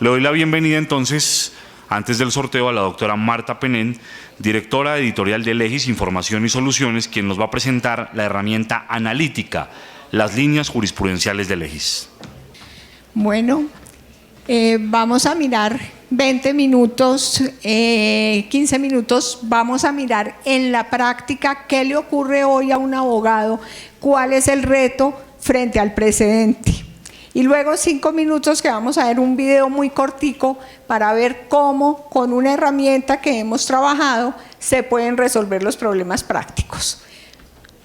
Le doy la bienvenida entonces, antes del sorteo, a la doctora Marta Penén, directora editorial de Legis Información y Soluciones, quien nos va a presentar la herramienta analítica, las líneas jurisprudenciales de Legis. Bueno, vamos a mirar 20 minutos, 15 minutos, vamos a mirar en la práctica qué le ocurre hoy a un abogado, cuál es el reto frente al precedente. Y luego 5 minutos que vamos a ver un video muy cortico para ver cómo con una herramienta que hemos trabajado se pueden resolver los problemas prácticos.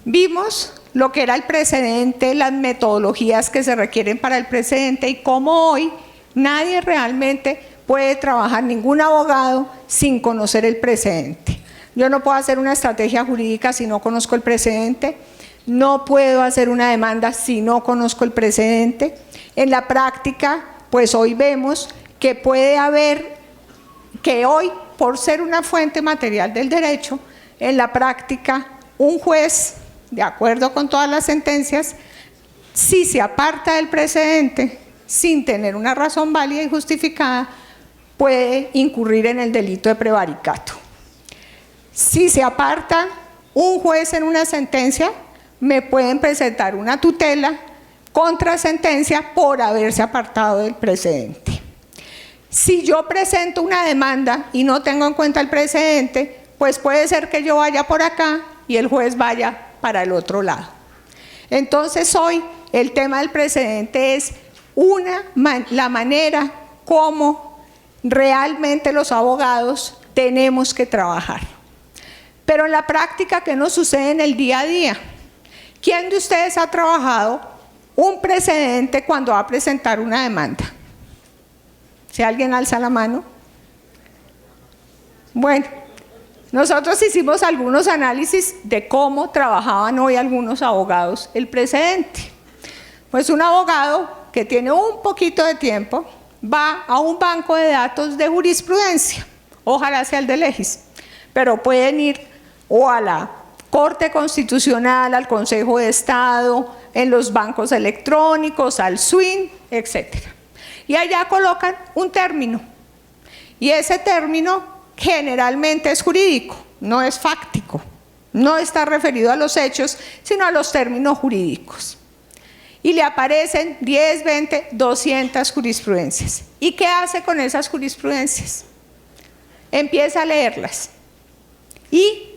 Vimos lo que era el precedente, las metodologías que se requieren para el precedente y cómo hoy nadie realmente puede trabajar, ningún abogado, sin conocer el precedente. Yo no puedo hacer una estrategia jurídica si no conozco el precedente, no puedo hacer una demanda si no conozco el precedente. En la práctica, pues hoy vemos que puede haber, que hoy, por ser una fuente material del derecho, en la práctica, un juez, de acuerdo con todas las sentencias, si se aparta del precedente, sin tener una razón válida y justificada, puede incurrir en el delito de prevaricato. Si se aparta un juez en una sentencia, me pueden presentar una tutela contra sentencia por haberse apartado del precedente. Si yo presento una demanda y no tengo en cuenta el precedente, pues puede ser que yo vaya por acá y el juez vaya para el otro lado. Entonces hoy el tema del precedente es la manera como realmente los abogados tenemos que trabajar. Pero en la práctica, ¿qué nos sucede en el día a día? ¿Quién de ustedes ha trabajado un precedente cuando va a presentar una demanda? Si alguien alza la mano. Bueno, nosotros hicimos algunos análisis de cómo trabajaban hoy algunos abogados el precedente. Pues un abogado que tiene un poquito de tiempo va a un banco de datos de jurisprudencia, ojalá sea el de Legis, pero pueden ir o a la Corte Constitucional, al Consejo de Estado, en los bancos electrónicos, al SWIN, etc. Y allá colocan un término, y ese término generalmente es jurídico, no es fáctico, no está referido a los hechos, sino a los términos jurídicos. Y le aparecen 10, 20, 200 jurisprudencias. ¿Y qué hace con esas jurisprudencias? Empieza a leerlas. ¿Y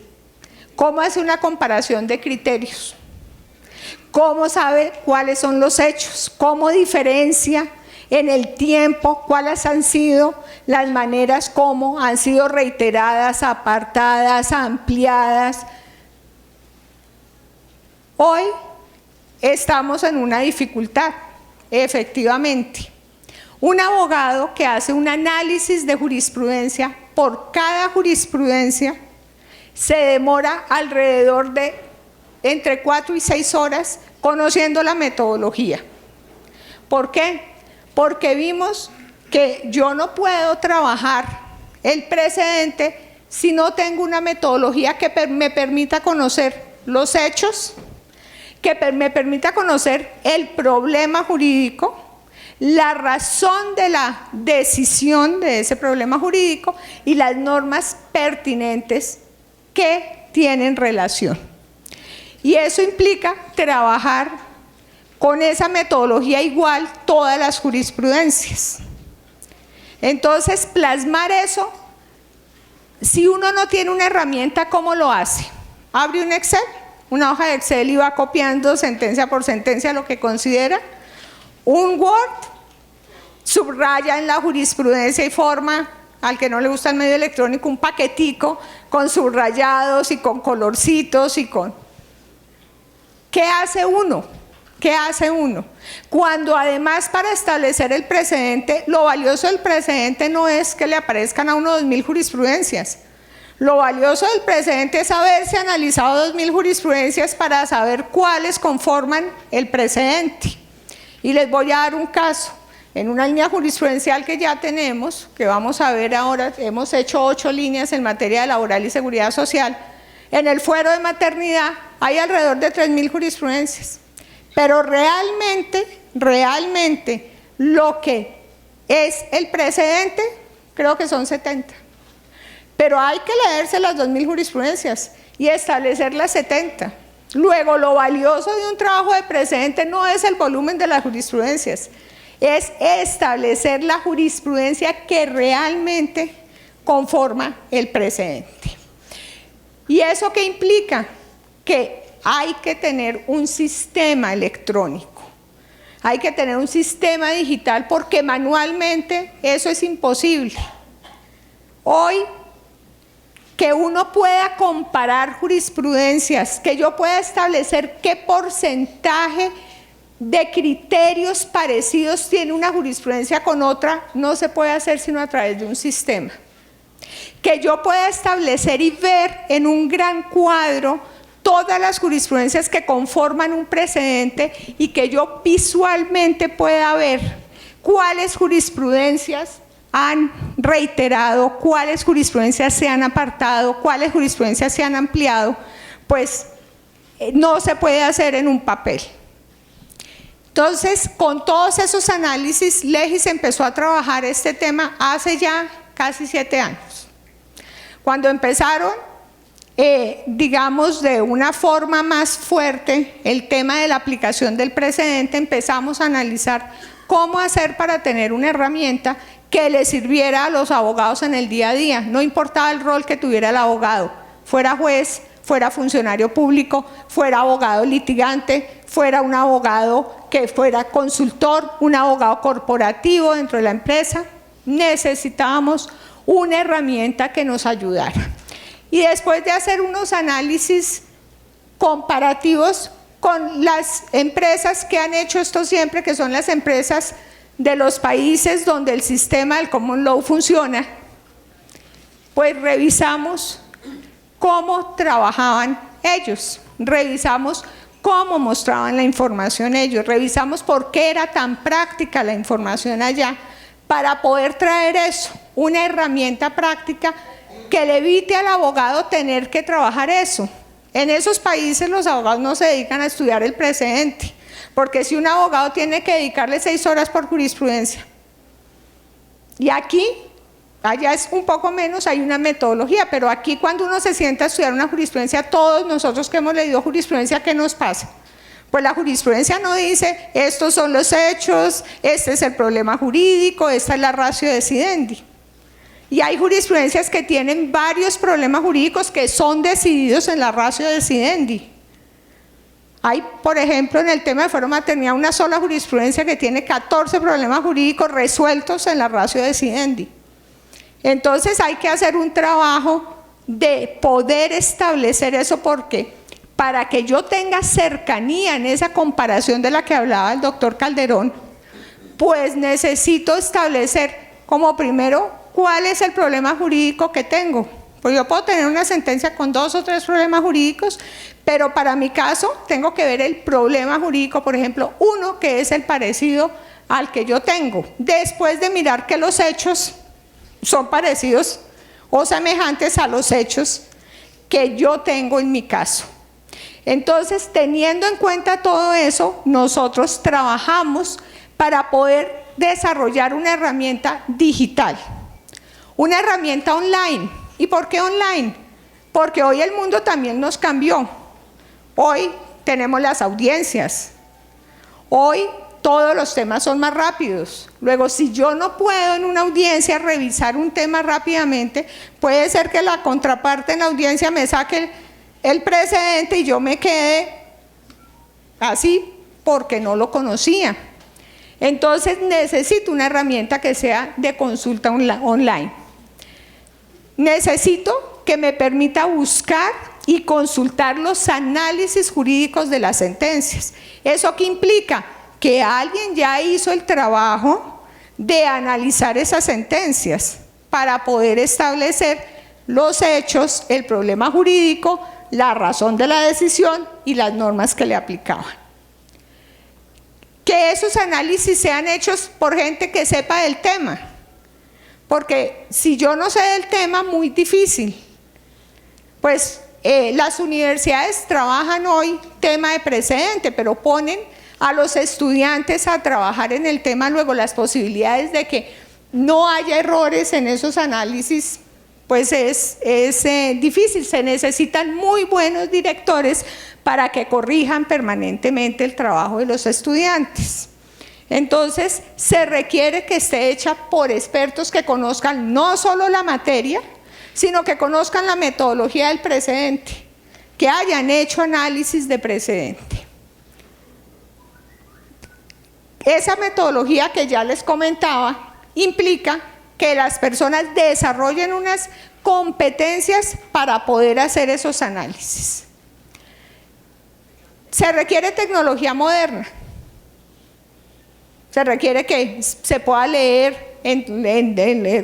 cómo hace una comparación de criterios? ¿Cómo sabe cuáles son los hechos? ¿Cómo diferencia en el tiempo cuáles han sido las maneras como han sido reiteradas, apartadas, ampliadas? Hoy estamos en una dificultad, efectivamente. Un abogado que hace un análisis de jurisprudencia, por cada jurisprudencia, se demora alrededor de entre 4 y 6 horas conociendo la metodología. ¿Por qué? Porque vimos que yo no puedo trabajar el precedente si no tengo una metodología que me permita conocer los hechos, que me permita conocer el problema jurídico, la razón de la decisión de ese problema jurídico y las normas pertinentes que tienen relación. Y eso implica trabajar con esa metodología igual todas las jurisprudencias. Entonces, plasmar eso, si uno no tiene una herramienta, ¿cómo lo hace? Abre un Excel, una hoja de Excel y va copiando sentencia por sentencia lo que considera. Un Word, subraya en la jurisprudencia y forma, al que no le gusta el medio electrónico, un paquetico con subrayados y con colorcitos y con... ¿Qué hace uno? ¿Qué hace uno? Cuando además para establecer el precedente, lo valioso del precedente no es que le aparezcan a uno 2000 jurisprudencias. Lo valioso del precedente es haberse analizado 2000 jurisprudencias para saber cuáles conforman el precedente. Y les voy a dar un caso. En una línea jurisprudencial que ya tenemos, que vamos a ver ahora, hemos hecho 8 líneas en materia de laboral y seguridad social. En el fuero de maternidad hay alrededor de 3000 jurisprudencias. Pero realmente lo que es el precedente, creo que son 70. Pero hay que leerse las 2000 jurisprudencias y establecer las 70. Luego, lo valioso de un trabajo de precedente no es el volumen de las jurisprudencias, es establecer la jurisprudencia que realmente conforma el precedente. ¿Y eso qué implica? Que hay que tener un sistema electrónico, hay que tener un sistema digital, porque manualmente eso es imposible. Hoy, que uno pueda comparar jurisprudencias, que yo pueda establecer qué porcentaje de criterios parecidos tiene una jurisprudencia con otra, no se puede hacer sino a través de un sistema. Que yo pueda establecer y ver en un gran cuadro todas las jurisprudencias que conforman un precedente y que yo visualmente pueda ver cuáles jurisprudencias han reiterado, cuáles jurisprudencias se han apartado, cuáles jurisprudencias se han ampliado, pues no se puede hacer en un papel. Entonces, con todos esos análisis, Legis empezó a trabajar este tema hace ya casi 7 años. Cuando empezaron, digamos, de una forma más fuerte, el tema de la aplicación del precedente, empezamos a analizar cómo hacer para tener una herramienta que le sirviera a los abogados en el día a día. No importaba el rol que tuviera el abogado, fuera juez, fuera funcionario público, fuera abogado litigante, fuera un abogado que fuera consultor, un abogado corporativo dentro de la empresa. Necesitábamos una herramienta que nos ayudara. Y después de hacer unos análisis comparativos con las empresas que han hecho esto siempre, que son las empresas de los países donde el sistema del common law funciona, pues revisamos cómo trabajaban ellos, revisamos cómo mostraban la información ellos, revisamos por qué era tan práctica la información allá, para poder traer eso, una herramienta práctica que le evite al abogado tener que trabajar eso. En esos países los abogados no se dedican a estudiar el precedente, porque si un abogado tiene que dedicarle 6 horas por jurisprudencia, y aquí, allá es un poco menos, hay una metodología, pero aquí cuando uno se sienta a estudiar una jurisprudencia, todos nosotros que hemos leído jurisprudencia, ¿qué nos pasa? Pues la jurisprudencia no dice, estos son los hechos, este es el problema jurídico, esta es la ratio decidendi. Y hay jurisprudencias que tienen varios problemas jurídicos que son decididos en la ratio decidendi. Hay, por ejemplo, en el tema de fuero maternidad, una sola jurisprudencia que tiene 14 problemas jurídicos resueltos en la ratio decidendi. Entonces hay que hacer un trabajo de poder establecer eso, porque para que yo tenga cercanía en esa comparación de la que hablaba el doctor Calderón, pues necesito establecer como primero cuál es el problema jurídico que tengo. Pues yo puedo tener una sentencia con 2 o 3 problemas jurídicos, pero para mi caso tengo que ver el problema jurídico, por ejemplo, uno que es el parecido al que yo tengo, después de mirar que los hechos son parecidos o semejantes a los hechos que yo tengo en mi caso. Entonces, teniendo en cuenta todo eso, nosotros trabajamos para poder desarrollar una herramienta digital, una herramienta online. ¿Y por qué online? Porque hoy el mundo también nos cambió. Hoy tenemos las audiencias. Hoy todos los temas son más rápidos. Luego, si yo no puedo en una audiencia revisar un tema rápidamente, puede ser que la contraparte en la audiencia me saque el precedente y yo me quede así porque no lo conocía. Entonces necesito una herramienta que sea de consulta online. Necesito que me permita buscar y consultar los análisis jurídicos de las sentencias. ¿Eso qué implica? Que alguien ya hizo el trabajo de analizar esas sentencias para poder establecer los hechos, el problema jurídico, la razón de la decisión y las normas que le aplicaban. Que esos análisis sean hechos por gente que sepa del tema, porque si yo no sé del tema, muy difícil. Pues las universidades trabajan hoy tema de precedente, pero ponen a los estudiantes a trabajar en el tema, luego las posibilidades de que no haya errores en esos análisis, pues es difícil. Se necesitan muy buenos directores para que corrijan permanentemente el trabajo de los estudiantes. Entonces, se requiere que esté hecha por expertos que conozcan no solo la materia, sino que conozcan la metodología del precedente, que hayan hecho análisis de precedente. Esa metodología que ya les comentaba implica que las personas desarrollen unas competencias para poder hacer esos análisis. Se requiere tecnología moderna. Se requiere que se pueda leer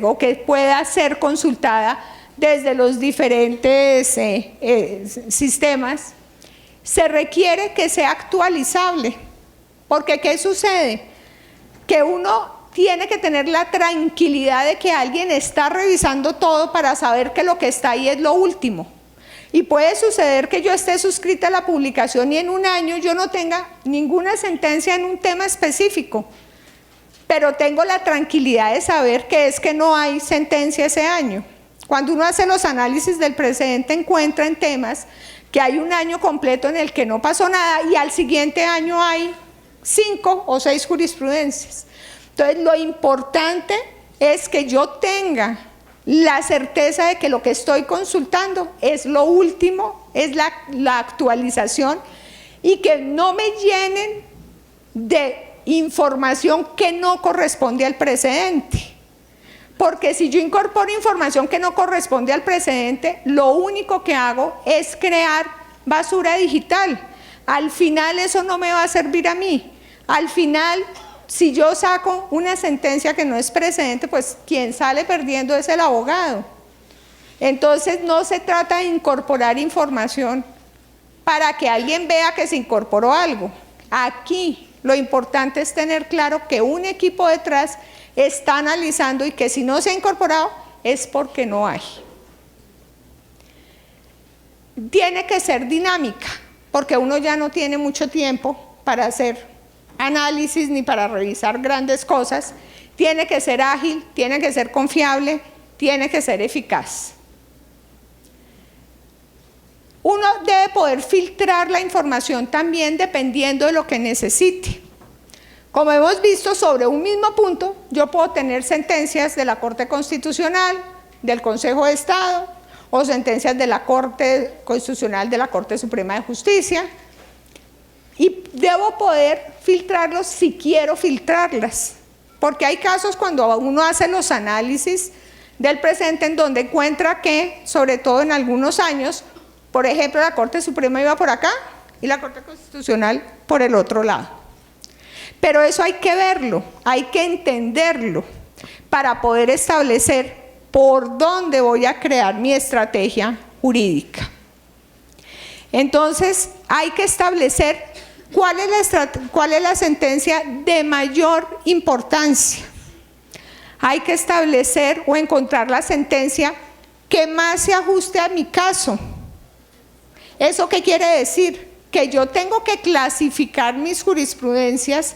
o que pueda ser consultada desde los diferentes sistemas. Se requiere que sea actualizable, porque ¿qué sucede? Que uno tiene que tener la tranquilidad de que alguien está revisando todo para saber que lo que está ahí es lo último. Y puede suceder que yo esté suscrita a la publicación y en un año yo no tenga ninguna sentencia en un tema específico, pero tengo la tranquilidad de saber que es que no hay sentencia ese año. Cuando uno hace los análisis del precedente, encuentra en temas que hay un año completo en el que no pasó nada y al siguiente año hay 5 o 6 jurisprudencias. Entonces, lo importante es que yo tenga la certeza de que lo que estoy consultando es lo último, es la actualización, y que no me llenen de información que no corresponde al precedente. Porque si yo incorporo información que no corresponde al precedente, lo único que hago es crear basura digital. Al final eso no me va a servir a mí. Al final, si yo saco una sentencia que no es precedente, pues quien sale perdiendo es el abogado. Entonces no se trata de incorporar información para que alguien vea que se incorporó algo. Aquí lo importante es tener claro que un equipo detrás está analizando y que si no se ha incorporado es porque no hay. Tiene que ser dinámica, porque uno ya no tiene mucho tiempo para hacer análisis ni para revisar grandes cosas. Tiene que ser ágil, tiene que ser confiable, tiene que ser eficaz. Uno debe poder filtrar la información también dependiendo de lo que necesite. Como hemos visto, sobre un mismo punto, yo puedo tener sentencias de la Corte Constitucional, del Consejo de Estado, o sentencias de la Corte Constitucional, de la Corte Suprema de Justicia, y debo poder filtrarlos si quiero filtrarlas, porque hay casos cuando uno hace los análisis del presente en donde encuentra que, sobre todo en algunos años, por ejemplo, la Corte Suprema iba por acá y la Corte Constitucional por el otro lado. Pero eso hay que verlo, hay que entenderlo para poder establecer por dónde voy a crear mi estrategia jurídica. Entonces, hay que establecer cuál es la sentencia de mayor importancia. Hay que establecer o encontrar la sentencia que más se ajuste a mi caso. ¿Eso qué quiere decir? Que yo tengo que clasificar mis jurisprudencias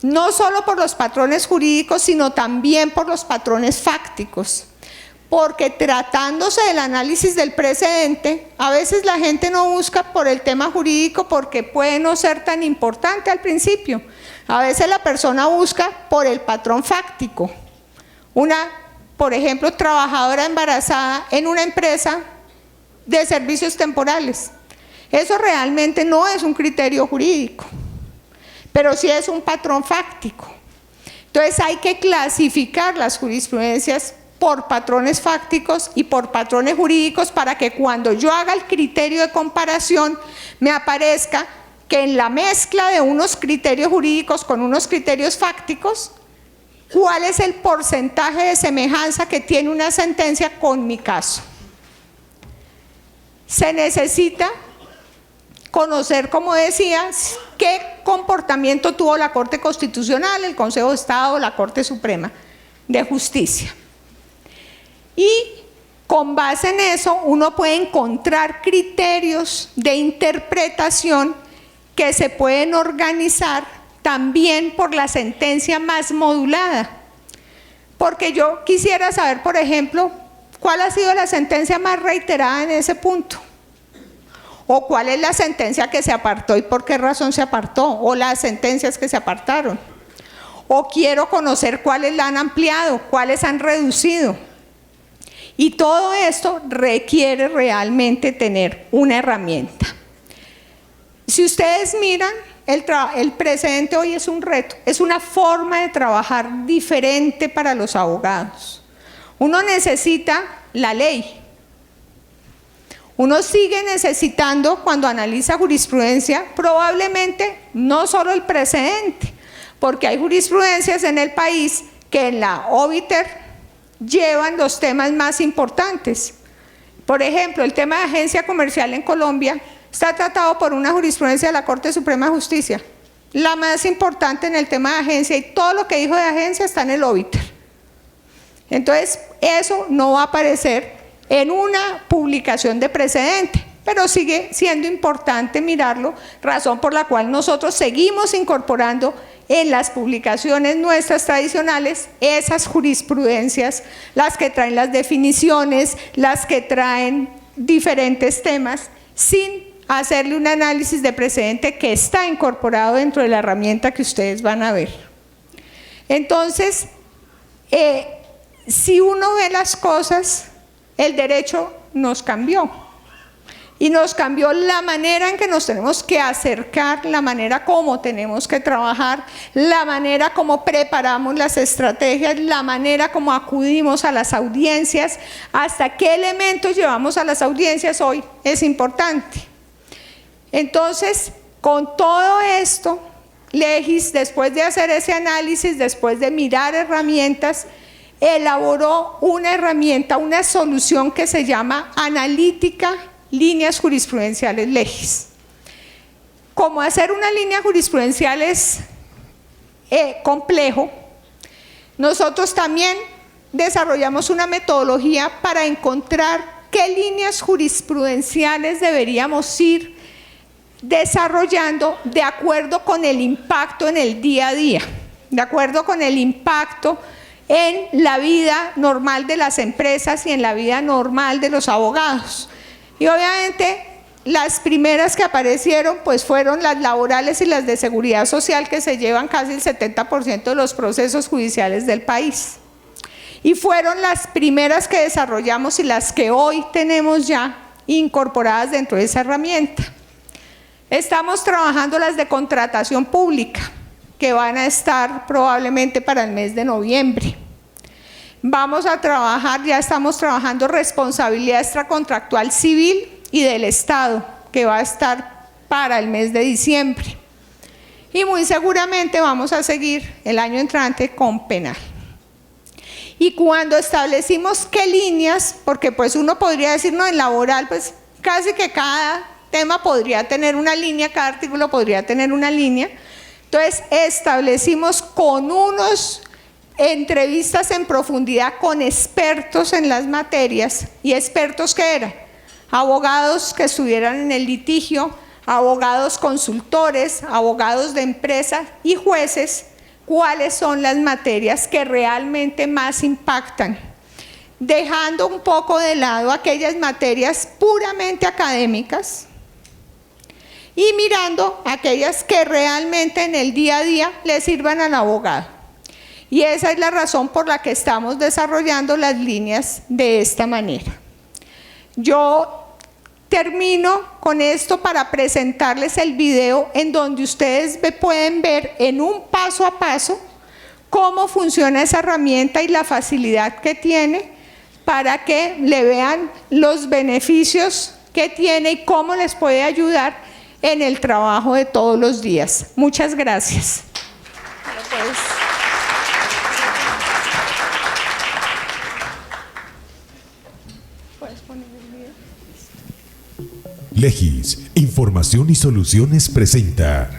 no solo por los patrones jurídicos, sino también por los patrones fácticos. Porque tratándose del análisis del precedente, a veces la gente no busca por el tema jurídico porque puede no ser tan importante al principio. A veces la persona busca por el patrón fáctico. Por ejemplo, trabajadora embarazada en una empresa de servicios temporales. Eso realmente no es un criterio jurídico, pero sí es un patrón fáctico. Entonces hay que clasificar las jurisprudencias por patrones fácticos y por patrones jurídicos para que cuando yo haga el criterio de comparación me aparezca que en la mezcla de unos criterios jurídicos con unos criterios fácticos, cuál es el porcentaje de semejanza que tiene una sentencia con mi caso. Se necesita conocer, como decía, qué comportamiento tuvo la Corte Constitucional, el Consejo de Estado, la Corte Suprema de Justicia. Y con base en eso uno puede encontrar criterios de interpretación que se pueden organizar también por la sentencia más modulada. Porque yo quisiera saber, por ejemplo, cuál ha sido la sentencia más reiterada en ese punto. O cuál es la sentencia que se apartó y por qué razón se apartó. O las sentencias que se apartaron. O quiero conocer cuáles la han ampliado, cuáles han reducido. Y todo esto requiere realmente tener una herramienta. Si ustedes miran, el precedente hoy es un reto, es una forma de trabajar diferente para los abogados. Uno necesita la ley. Uno sigue necesitando, cuando analiza jurisprudencia, probablemente no solo el precedente, porque hay jurisprudencias en el país que en la obiter llevan los temas más importantes. Por ejemplo, el tema de agencia comercial en Colombia está tratado por una jurisprudencia de la Corte Suprema de Justicia, la más importante en el tema de agencia, y todo lo que dijo de agencia está en el obiter. Entonces, eso no va a aparecer en una publicación de precedente, pero sigue siendo importante mirarlo, razón por la cual nosotros seguimos incorporando en las publicaciones nuestras tradicionales esas jurisprudencias, las que traen las definiciones, las que traen diferentes temas, sin hacerle un análisis de precedente que está incorporado dentro de la herramienta que ustedes van a ver. Entonces, si uno ve las cosas, el derecho nos cambió. Y nos cambió la manera en que nos tenemos que acercar, la manera como tenemos que trabajar, la manera como preparamos las estrategias, la manera como acudimos a las audiencias, hasta qué elementos llevamos a las audiencias hoy es importante. Entonces, con todo esto, Legis, después de hacer ese análisis, después de mirar herramientas, elaboró una herramienta, una solución que se llama Analítica Líneas Jurisprudenciales Legis. Como hacer una línea jurisprudencial es complejo, nosotros también desarrollamos una metodología para encontrar qué líneas jurisprudenciales deberíamos ir desarrollando de acuerdo con el impacto en el día a día, de acuerdo con el impacto en la vida normal de las empresas y en la vida normal de los abogados. Y obviamente las primeras que aparecieron pues fueron las laborales y las de seguridad social, que se llevan casi el 70% de los procesos judiciales del país. Y fueron las primeras que desarrollamos y las que hoy tenemos ya incorporadas dentro de esa herramienta. Estamos trabajando las de contratación pública, que van a estar probablemente para el mes de noviembre. Vamos a trabajar, ya estamos trabajando responsabilidad extracontractual civil y del Estado, que va a estar para el mes de diciembre. Y muy seguramente vamos a seguir el año entrante con penal. Y cuando establecimos qué líneas, porque pues uno podría decir, no, en laboral, pues casi que cada tema podría tener una línea, cada artículo podría tener una línea. Entonces establecimos con unos entrevistas en profundidad con expertos en las materias. ¿Y expertos qué eran? Abogados que estuvieran en el litigio, abogados consultores, abogados de empresas y jueces, cuáles son las materias que realmente más impactan, dejando un poco de lado aquellas materias puramente académicas y mirando aquellas que realmente en el día a día le sirvan al abogado. Y esa es la razón por la que estamos desarrollando las líneas de esta manera. Yo termino con esto para presentarles el video en donde ustedes pueden ver en un paso a paso cómo funciona esa herramienta y la facilidad que tiene, para que le vean los beneficios que tiene y cómo les puede ayudar en el trabajo de todos los días. Muchas gracias. Legis, Información y Soluciones presenta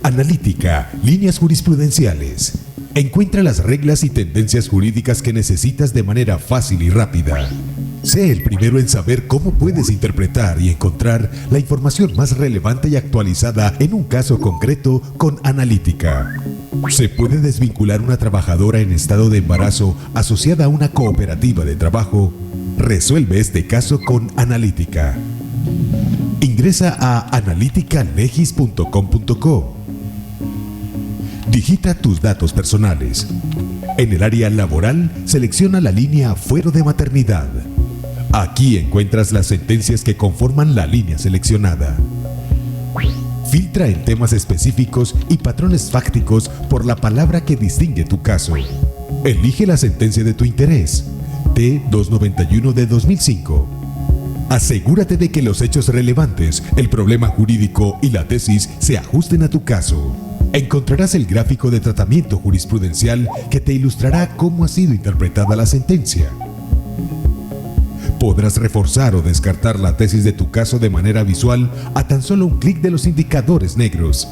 Analítica, Líneas Jurisprudenciales. Encuentra las reglas y tendencias jurídicas que necesitas de manera fácil y rápida. Sé el primero en saber cómo puedes interpretar y encontrar la información más relevante y actualizada en un caso concreto con Analítica. ¿Se puede desvincular una trabajadora en estado de embarazo asociada a una cooperativa de trabajo? Resuelve este caso con Analítica. Ingresa a analyticalegis.com.co. Digita tus datos personales. En el área laboral, selecciona la línea Fuero de maternidad. Aquí encuentras las sentencias que conforman la línea seleccionada. Filtra en temas específicos y patrones fácticos por la palabra que distingue tu caso. Elige la sentencia de tu interés, T-291 de 2005. Asegúrate de que los hechos relevantes, el problema jurídico y la tesis se ajusten a tu caso. Encontrarás el gráfico de tratamiento jurisprudencial que te ilustrará cómo ha sido interpretada la sentencia. Podrás reforzar o descartar la tesis de tu caso de manera visual a tan solo un clic de los indicadores negros.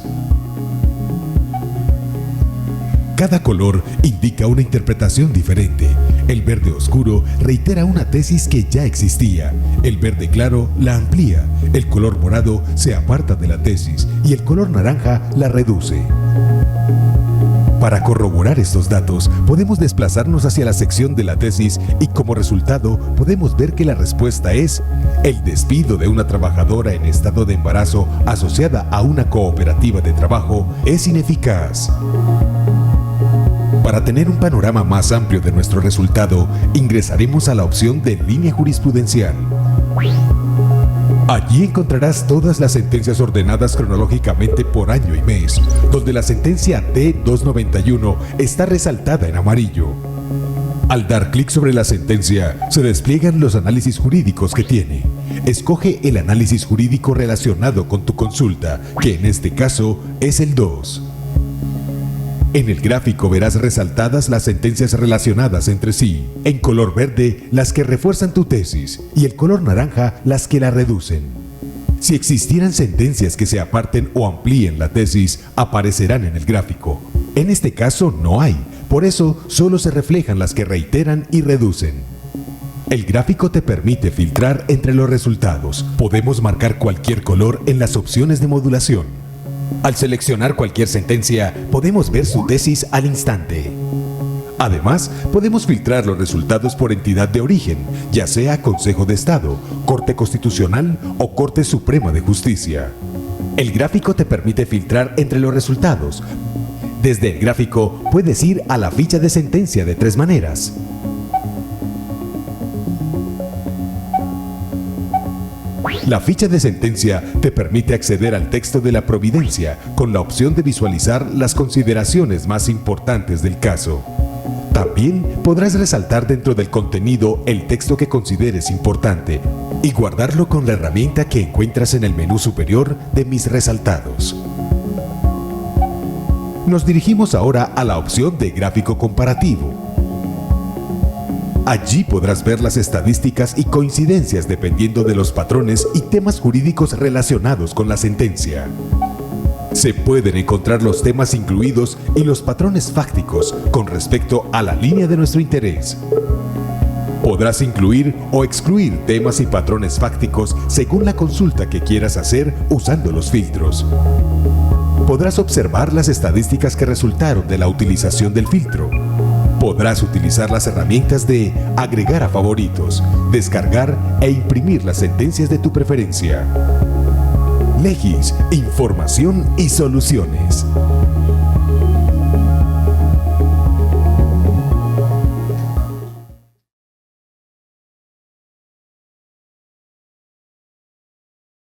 Cada color indica una interpretación diferente. El verde oscuro reitera una tesis que ya existía. El verde claro la amplía. El color morado se aparta de la tesis y el color naranja la reduce. Para corroborar estos datos, podemos desplazarnos hacia la sección de la tesis y como resultado podemos ver que la respuesta es: el despido de una trabajadora en estado de embarazo asociada a una cooperativa de trabajo es ineficaz. Para tener un panorama más amplio de nuestro resultado, ingresaremos a la opción de línea jurisprudencial. Allí encontrarás todas las sentencias ordenadas cronológicamente por año y mes, donde la sentencia T-291 está resaltada en amarillo. Al dar clic sobre la sentencia, se despliegan los análisis jurídicos que tiene. Escoge el análisis jurídico relacionado con tu consulta, que en este caso es el 2. En el gráfico verás resaltadas las sentencias relacionadas entre sí. En color verde, las que refuerzan tu tesis, y el color naranja, las que la reducen. Si existieran sentencias que se aparten o amplíen la tesis, aparecerán en el gráfico. En este caso no hay, por eso solo se reflejan las que reiteran y reducen. El gráfico te permite filtrar entre los resultados. Podemos marcar cualquier color en las opciones de modulación. Al seleccionar cualquier sentencia, podemos ver su tesis al instante. Además, podemos filtrar los resultados por entidad de origen, ya sea Consejo de Estado, Corte Constitucional o Corte Suprema de Justicia. El gráfico te permite filtrar entre los resultados. Desde el gráfico, puedes ir a la ficha de sentencia de 3 maneras. La ficha de sentencia te permite acceder al texto de la providencia con la opción de visualizar las consideraciones más importantes del caso. También podrás resaltar dentro del contenido el texto que consideres importante y guardarlo con la herramienta que encuentras en el menú superior de Mis resaltados. Nos dirigimos ahora a la opción de gráfico comparativo. Allí podrás ver las estadísticas y coincidencias dependiendo de los patrones y temas jurídicos relacionados con la sentencia. Se pueden encontrar los temas incluidos y los patrones fácticos con respecto a la línea de nuestro interés. Podrás incluir o excluir temas y patrones fácticos según la consulta que quieras hacer usando los filtros. Podrás observar las estadísticas que resultaron de la utilización del filtro. Podrás utilizar las herramientas de agregar a favoritos, descargar e imprimir las sentencias de tu preferencia. Legis, información y soluciones.